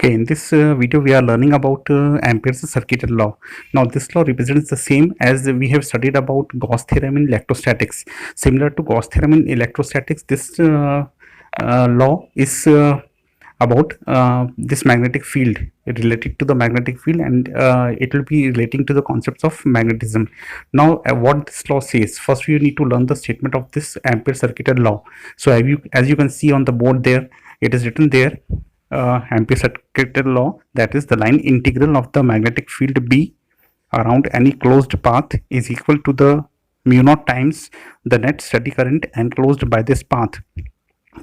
Okay, in this video we are learning about Ampere's circuitry law. Now this law represents the same as we have studied about Gauss theorem in electrostatics. Similar to Gauss theorem in electrostatics, this law is about this magnetic field, related to the magnetic field, and it will be relating to the concepts of magnetism. Now what this law says, first you need to learn the statement of this Ampere circuitry law. So as you can see on the board there, it is written there, Ampere circuitry law, that is the line integral of the magnetic field B around any closed path is equal to the mu naught times the net steady current enclosed by this path.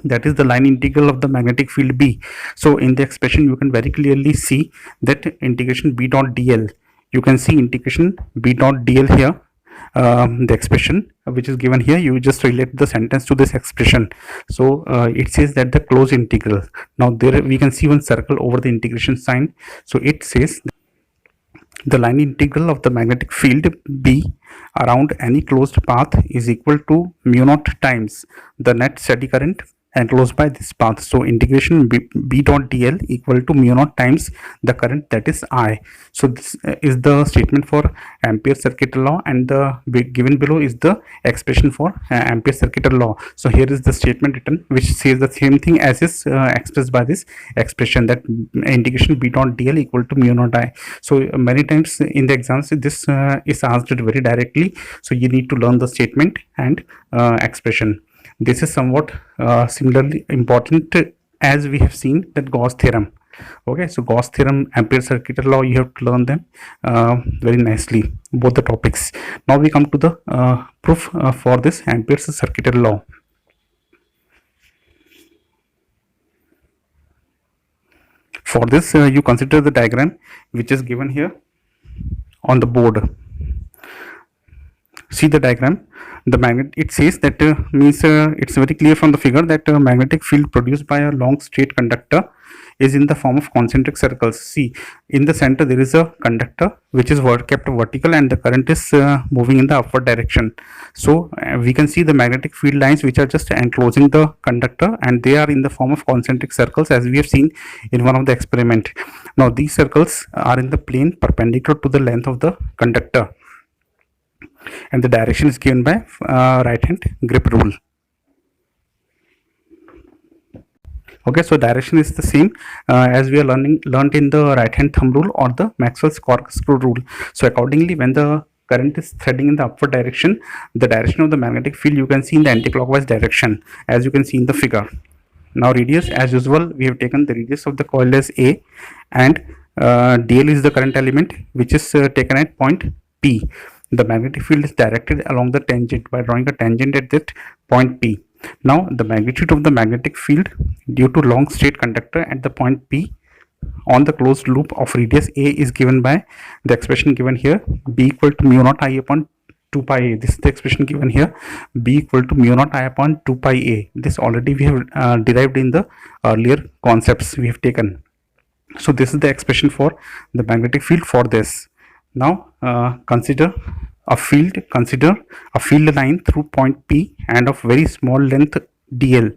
That is the line integral of the magnetic field B. So in the expression you can very clearly see that integration B dot dl. You can see integration B dot dl here. The expression which is given here, you just relate the sentence to this expression. So it says that the closed integral. Now there we can see one circle over the integration sign. So it says the line integral of the magnetic field B around any closed path is equal to mu naught times the net steady current enclosed by this path. So integration B dot dl equal to mu naught times the current, that is I. So this is the statement for Ampere circuitry law, and the given below is the expression for Ampere circuitry law. So here is the statement written which says the same thing as is expressed by this expression, that integration B dot dl equal to mu naught I. So many times in the exams this is asked very directly, so you need to learn the statement and expression. This is somewhat similarly important as we have seen that Gauss theorem. Okay, so Gauss theorem, Ampere circuitry law, you have to learn them very nicely, both the topics. Now we come to the proof for this Ampere's circuitry law. For this you consider the diagram which is given here on the board. See the diagram. The magnet, it says that it's very clear from the figure that magnetic field produced by a long straight conductor is in the form of concentric circles. See, in the center there is a conductor which is kept vertical, and the current is moving in the upward direction. So we can see the magnetic field lines which are just enclosing the conductor, and they are in the form of concentric circles as we have seen in one of the experiment. Now these circles are in the plane perpendicular to the length of the conductor, and the direction is given by right hand grip rule. Okay, so direction is the same as we are learned in the right hand thumb rule or the Maxwell's corkscrew rule. So accordingly, when the current is threading in the upward direction, the direction of the magnetic field you can see in the anti-clockwise direction, as you can see in the figure. Now radius, as usual, we have taken the radius of the coil as A, and dl is the current element which is taken at point P. The magnetic field is directed along the tangent by drawing a tangent at that point P. Now the magnitude of the magnetic field due to long straight conductor at the point P on the closed loop of radius A is given by the expression given here, B equal to mu naught I upon 2 pi A. This is the expression given here, B equal to mu naught I upon 2 pi A. This already we have derived in the earlier concepts we have taken. So this is the expression for the magnetic field for this. Now consider a field line through point P and of very small length dl,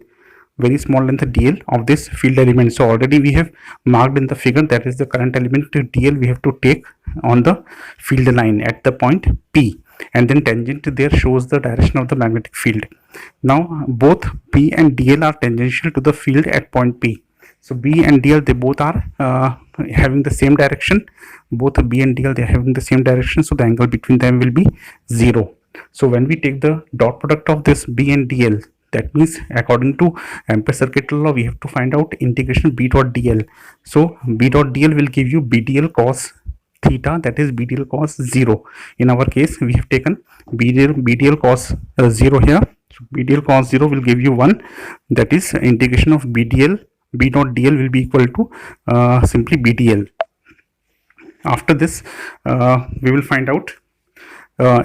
of this field element. So already we have marked in the figure, that is the current element dl we have to take on the field line at the point P, and then tangent there shows the direction of the magnetic field. Now both P and dl are tangential to the field at point P. So B and dl, they both are having the same direction. Both B and dl, they are having the same direction, so the angle between them will be 0. So when we take the dot product of this B and dl, that means according to Ampere circuitry law we have to find out integration B dot dl. So B dot dl will give you B dl cos theta, that is B dl cos 0. In our case we have taken B dl cos 0 here. So B dl cos 0 will give you 1, that is integration of B dot dl will be equal to simply B dl. After this we will find out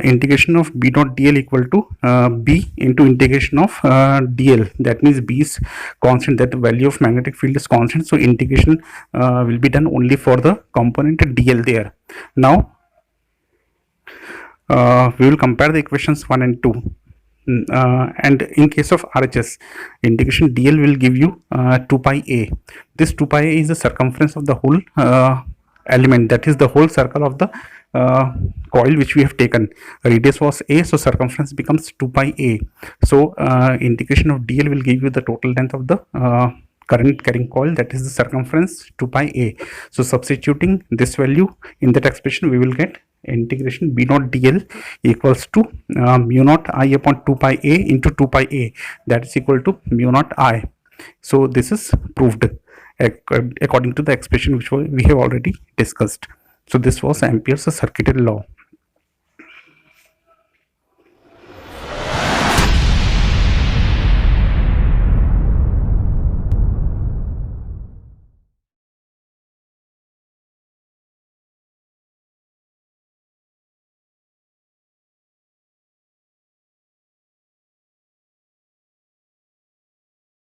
integration of B dot dl equal to B into integration of dl. That means B is constant, that the value of magnetic field is constant, so integration will be done only for the component dl there. Now we will compare the equations 1 and 2. and in case of RHS, integration dl will give you 2 pi a. This 2 pi a is the circumference of the whole element, that is the whole circle of the coil which we have taken. Radius was a, so circumference becomes 2 pi a. So integration of dl will give you the total length of the current carrying coil, that is the circumference 2 pi a. So substituting this value in that expression, we will get integration b naught dl equals to mu naught I upon 2 pi a into 2 pi a, that is equal to mu naught I. So this is proved according to the expression which we have already discussed. So this was Ampere's circuited law.